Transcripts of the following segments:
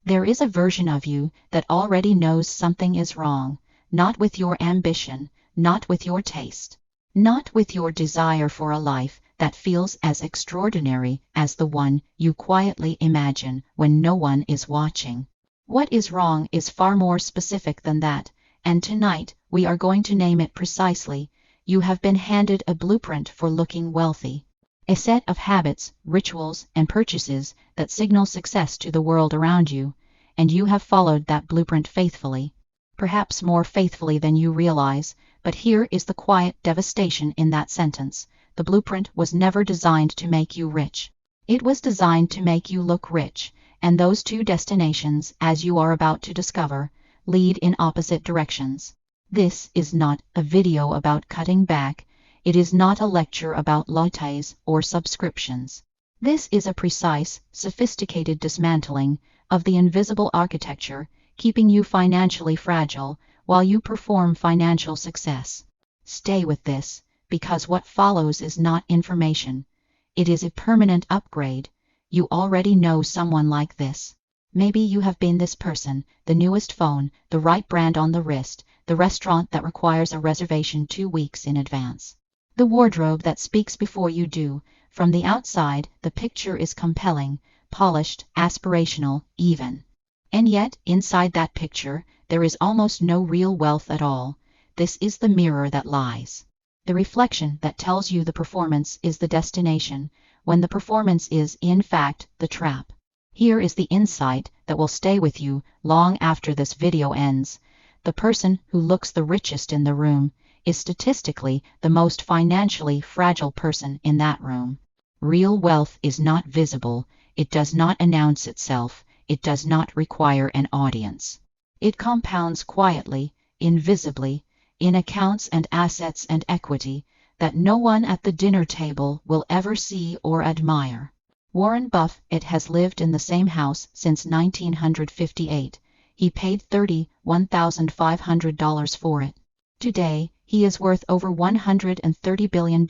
There is a version of you that already knows something is wrong, not with your ambition, not with your taste, not with your desire for a life that feels as extraordinary as the one you quietly imagine when no one is watching. What is wrong is far more specific than that, and tonight we are going to name it precisely. You have been handed a blueprint for looking wealthy. A set of habits, rituals, and purchases that signal success to the world around you, and you have followed that blueprint faithfully. Perhaps more faithfully than you realize, but here is the quiet devastation in that sentence. The blueprint was never designed to make you rich. It was designed to make you look rich, and those two destinations, as you are about to discover, lead in opposite directions. This is not a video about cutting back. It is not a lecture about lattes or subscriptions. This is a precise, sophisticated dismantling of the invisible architecture keeping you financially fragile while you perform financial success. Stay with this, because what follows is not information. It is a permanent upgrade. You already know someone like this. Maybe you have been this person: the newest phone, the right brand on the wrist, the restaurant that requires a reservation 2 weeks in advance, the wardrobe that speaks before you do. From the outside, the picture is compelling, polished, aspirational, even. And yet, inside that picture, there is almost no real wealth at all. This is the mirror that lies. The reflection that tells you the performance is the destination, when the performance is, in fact, the trap. Here is the insight that will stay with you long after this video ends. The person who looks the richest in the room is statistically the most financially fragile person in that room. Real wealth is not visible. It does not announce itself. It does not require an audience. It compounds quietly, invisibly, in accounts and assets and equity that no one at the dinner table will ever see or admire. Warren Buffett has lived in the same house since 1958. He paid $31,500 for it. Today, he is worth over $130 billion.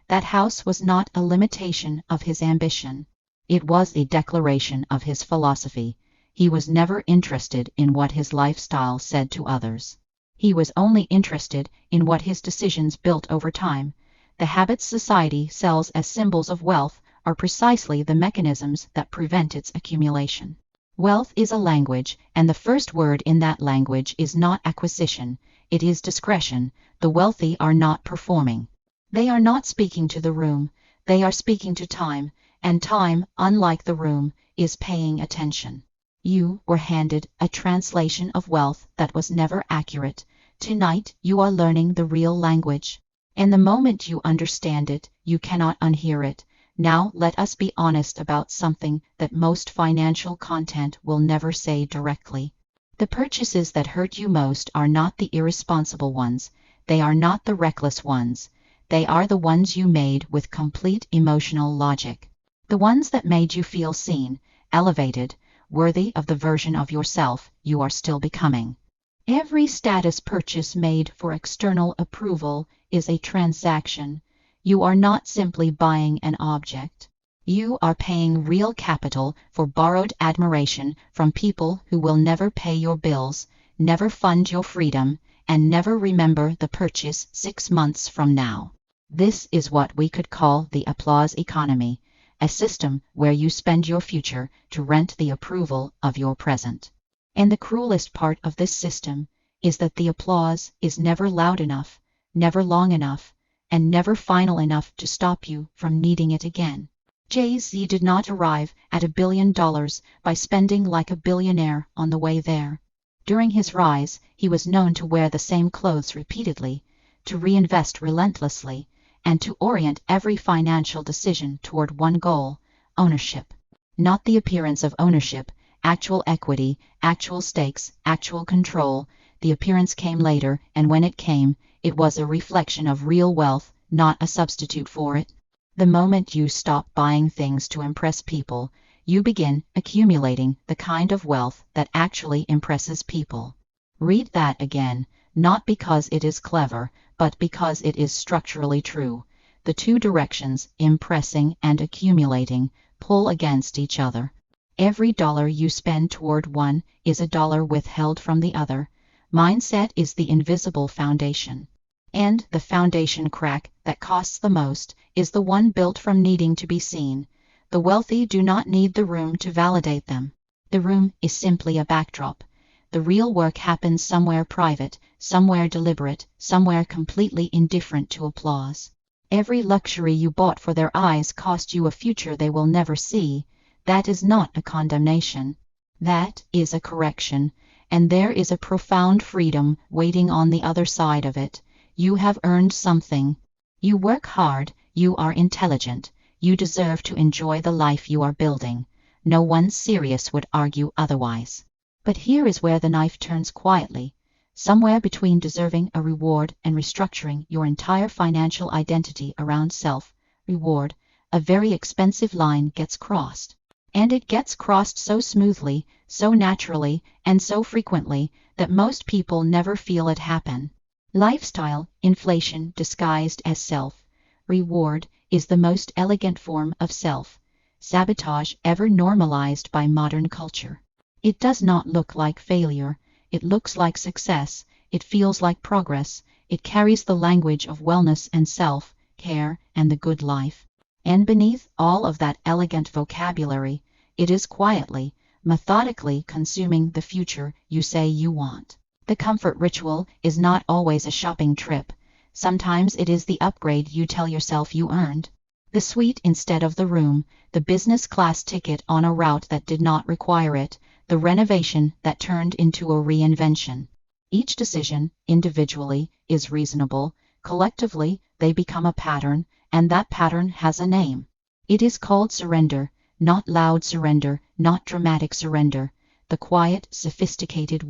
That house was not a limitation of his ambition. It was a declaration of his philosophy. He was never interested in what his lifestyle said to others. He was only interested in what his decisions built over time. The habits society sells as symbols of wealth are precisely the mechanisms that prevent its accumulation. Wealth is a language, and the first word in that language is not acquisition, it is discretion. The wealthy are not performing. They are not speaking to the room, they are speaking to time, and time, unlike the room, is paying attention. You were handed a translation of wealth that was never accurate. Tonight you are learning the real language. And the moment you understand it, you cannot unhear it. Now let us be honest about something that most financial content will never say directly. The purchases that hurt you most are not the irresponsible ones. They are not the reckless ones. They are the ones you made with complete emotional logic. The ones that made you feel seen, elevated, worthy of the version of yourself you are still becoming. Every status purchase made for external approval is a transaction. You are not simply buying an object. You are paying real capital for borrowed admiration from people who will never pay your bills, never fund your freedom, and never remember the purchase 6 months from now. This is what we could call the applause economy, a system where you spend your future to rent the approval of your present. And the cruelest part of this system is that the applause is never loud enough, never long enough, and never final enough to stop you from needing it again. Jay-Z did not arrive at $1 billion by spending like a billionaire on the way there. During his rise, he was known to wear the same clothes repeatedly, to reinvest relentlessly, and to orient every financial decision toward one goal: ownership. Not the appearance of ownership, actual equity, actual stakes, actual control. The appearance came later, and when it came, it was a reflection of real wealth, not a substitute for it. The moment you stop buying things to impress people, you begin accumulating the kind of wealth that actually impresses people. Read that again, not because it is clever, but because it is structurally true. The two directions, impressing and accumulating, pull against each other. Every dollar you spend toward one is a dollar withheld from the other. Mindset is the invisible foundation. And the foundation crack that costs the most is the one built from needing to be seen. The wealthy do not need the room to validate them. The room is simply a backdrop. The real work happens somewhere private, somewhere deliberate, somewhere completely indifferent to applause. Every luxury you bought for their eyes cost you a future they will never see. That is not a condemnation. That is a correction, and there is a profound freedom waiting on the other side of it. You have earned something. You work hard, you are intelligent, you deserve to enjoy the life you are building. No one serious would argue otherwise. But here is where the knife turns quietly. Somewhere between deserving a reward and restructuring your entire financial identity around self-reward, a very expensive line gets crossed. And it gets crossed so smoothly, so naturally, and so frequently, that most people never feel it happen. Lifestyle inflation disguised as self-reward is the most elegant form of self-sabotage ever normalized by modern culture. It does not look like failure. It looks like success, it feels like progress, it carries the language of wellness and self-care and the good life. And beneath all of that elegant vocabulary, it is quietly, methodically consuming the future you say you want. The comfort ritual is not always a shopping trip. Sometimes it is the upgrade you tell yourself you earned. The suite instead of the room, the business class ticket on a route that did not require it, the renovation that turned into a reinvention. Each decision, individually, is reasonable. Collectively, they become a pattern, and that pattern has a name. It is called surrender, not loud surrender, not dramatic surrender. The quiet, sophisticated,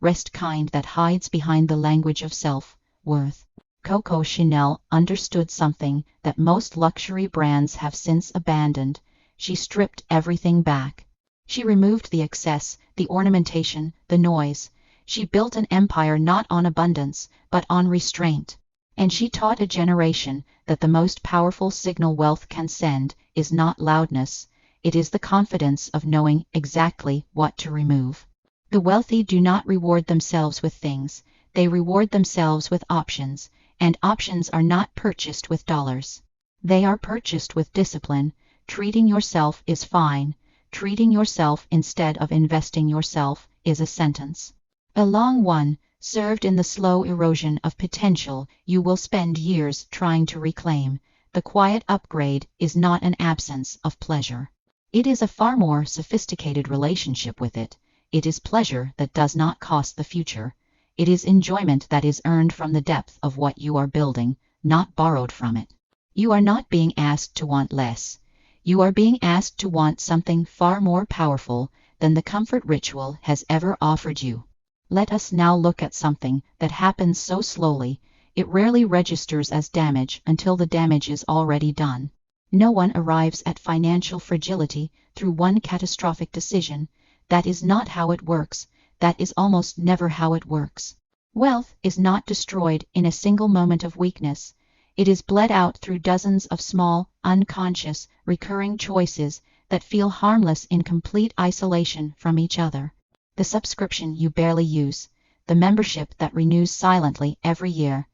rest kind that hides behind the language of self-worth. Coco Chanel understood something that most luxury brands have since abandoned. She stripped everything back. She removed the excess, the ornamentation, the noise. She built an empire not on abundance, but on restraint. And she taught a generation that the most powerful signal wealth can send is not loudness, it is the confidence of knowing exactly what to remove. The wealthy do not reward themselves with things, they reward themselves with options, and options are not purchased with dollars. They are purchased with discipline. Treating yourself is fine. Treating yourself instead of investing yourself is a sentence. A long one, served in the slow erosion of potential you will spend years trying to reclaim. The quiet upgrade is not an absence of pleasure. It is a far more sophisticated relationship with it. It is pleasure that does not cost the future. It is enjoyment that is earned from the depth of what you are building, not borrowed from it. You are not being asked to want less. You are being asked to want something far more powerful than the comfort ritual has ever offered you. Let us now look at something that happens so slowly, it rarely registers as damage until the damage is already done. No one arrives at financial fragility through one catastrophic decision. That is not how it works. That is almost never how it works. Wealth is not destroyed in a single moment of weakness. It is bled out through dozens of small, unconscious, recurring choices that feel harmless in complete isolation from each other. The subscription you barely use, the membership that renews silently every year,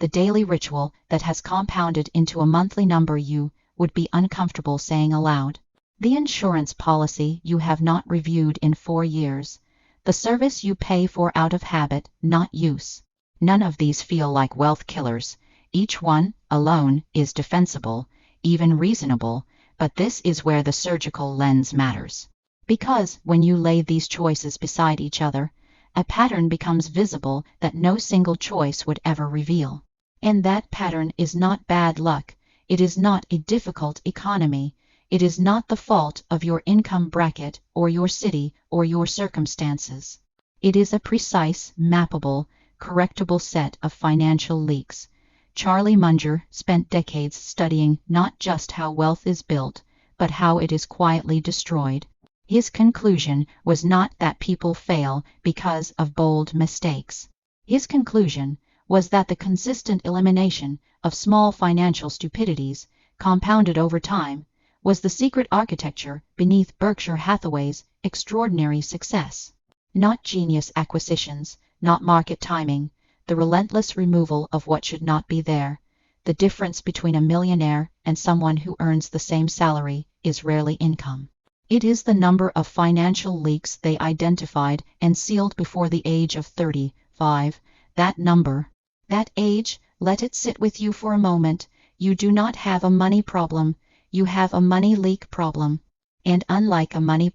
the daily ritual that has compounded into a monthly number you would be uncomfortable saying aloud. The insurance policy you have not reviewed in 4 years, the service you pay for out of habit, not use. None of these feel like wealth killers. Each one, alone, is defensible, even reasonable, but this is where the surgical lens matters. Because when you lay these choices beside each other, a pattern becomes visible that no single choice would ever reveal. And that pattern is not bad luck, it is not a difficult economy, it is not the fault of your income bracket or your city or your circumstances. It is a precise, mappable, correctable set of financial leaks. Charlie Munger spent decades studying not just how wealth is built, but how it is quietly destroyed. His conclusion was not that people fail because of bold mistakes. His conclusion was that the consistent elimination of small financial stupidities, compounded over time, was the secret architecture beneath Berkshire Hathaway's extraordinary success. Not genius acquisitions, not market timing, the relentless removal of what should not be there. The difference between a millionaire and someone who earns the same salary is rarely income. It is the number of financial leaks they identified and sealed before the age of 35. That number, that age, let it sit with you for a moment. You do not have a money problem, you have a money leak problem. And unlike a money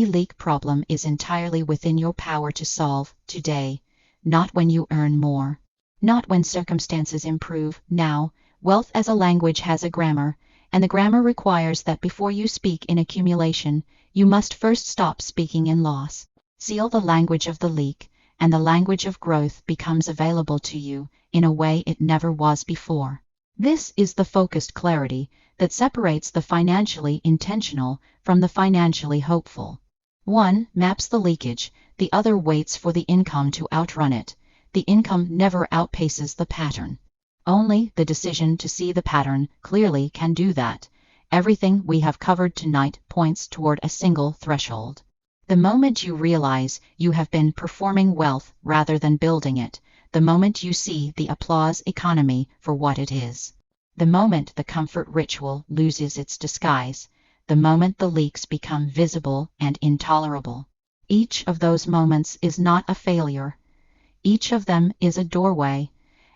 leak problem is entirely within your power to solve today, not when you earn more, not when circumstances improve. Now, wealth as a language has a grammar, and the grammar requires that before you speak in accumulation, you must first stop speaking in loss. Seal the language of the leak, and the language of growth becomes available to you in a way it never was before. This is the focused clarity that separates the financially intentional from the financially hopeful. One maps the leakage, the other waits for the income to outrun it. The income never outpaces the pattern. Only the decision to see the pattern clearly can do that. Everything we have covered tonight points toward a single threshold. The moment you realize you have been performing wealth rather than building it, the moment you see the applause economy for what it is, the moment the comfort ritual loses its disguise, the moment the leaks become visible and intolerable. Each of those moments is not a failure. Each of them is a doorway,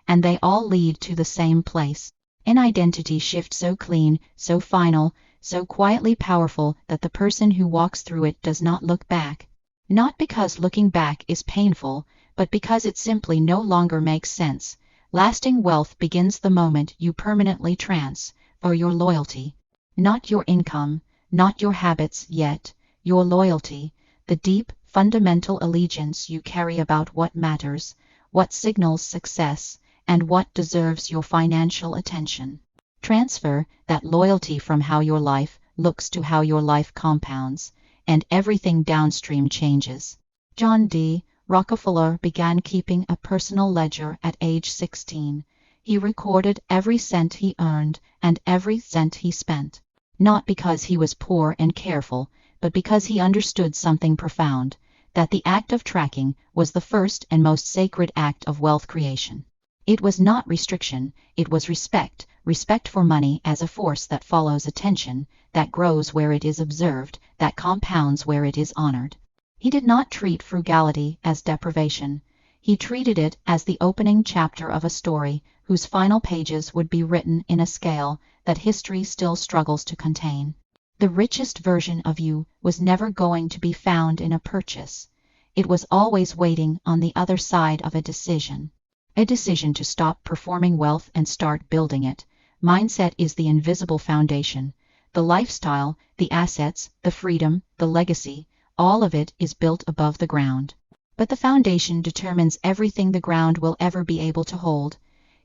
and they all lead to the same place. An identity shift so clean, so final, so quietly powerful that the person who walks through it does not look back. Not because looking back is painful, but because it simply no longer makes sense. Lasting wealth begins the moment you permanently transfer your loyalty. Not your income, not your habits yet, your loyalty, the deep, fundamental allegiance you carry about what matters, what signals success, and what deserves your financial attention. Transfer that loyalty from how your life looks to how your life compounds, and everything downstream changes. John D. Rockefeller began keeping a personal ledger at age 16. He recorded every cent he earned and every cent he spent. Not because he was poor and careful, but because he understood something profound, that the act of tracking was the first and most sacred act of wealth creation. It was not restriction, it was respect, respect for money as a force that follows attention, that grows where it is observed, that compounds where it is honored. He did not treat frugality as deprivation. He treated it as the opening chapter of a story whose final pages would be written in a scale that history still struggles to contain. The richest version of you was never going to be found in a purchase. It was always waiting on the other side of a decision. A decision to stop performing wealth and start building it. Mindset is the invisible foundation. The lifestyle, the assets, the freedom, the legacy, all of it is built above the ground. But the foundation determines everything the ground will ever be able to hold.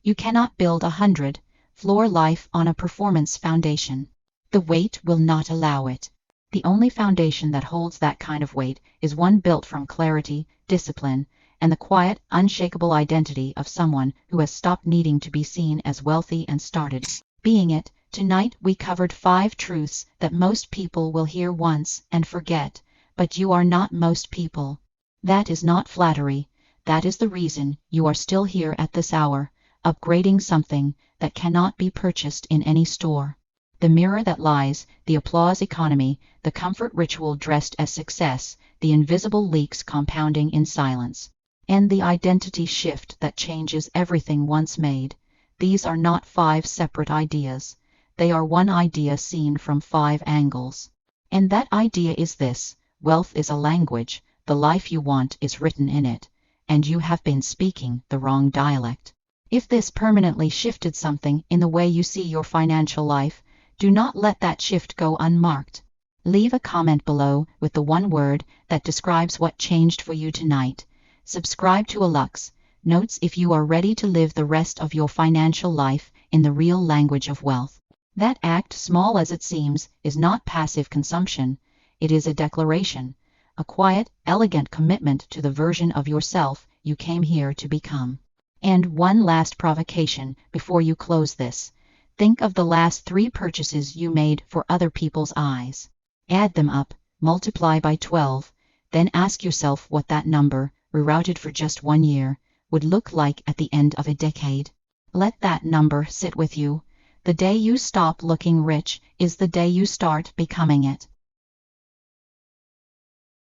You cannot build 100-floor life on a performance foundation. The weight will not allow it. The only foundation that holds that kind of weight is one built from clarity, discipline, and the quiet, unshakable identity of someone who has stopped needing to be seen as wealthy and started being it. Tonight we covered 5 truths that most people will hear once and forget, but you are not most people. That is not flattery. That is the reason you are still here at this hour, upgrading something that cannot be purchased in any store. The mirror that lies, the applause economy, the comfort ritual dressed as success, the invisible leaks compounding in silence, and the identity shift that changes everything once made. These are not 5 separate ideas. They are one idea seen from 5 angles. And that idea is this: wealth is a language, the life you want is written in it, and you have been speaking the wrong dialect. If this permanently shifted something in the way you see your financial life, do not let that shift go unmarked. Leave a comment below with the one word that describes what changed for you tonight. Subscribe to Alux-notes if you are ready to live the rest of your financial life in the real language of wealth. That act, small as it seems, is not passive consumption. It is a declaration, a quiet, elegant commitment to the version of yourself you came here to become. And one last provocation before you close this. Think of the last 3 purchases you made for other people's eyes. Add them up, multiply by 12, then ask yourself what that number, rerouted for just 1 year, would look like at the end of a decade. Let that number sit with you. The day you stop looking rich is the day you start becoming it.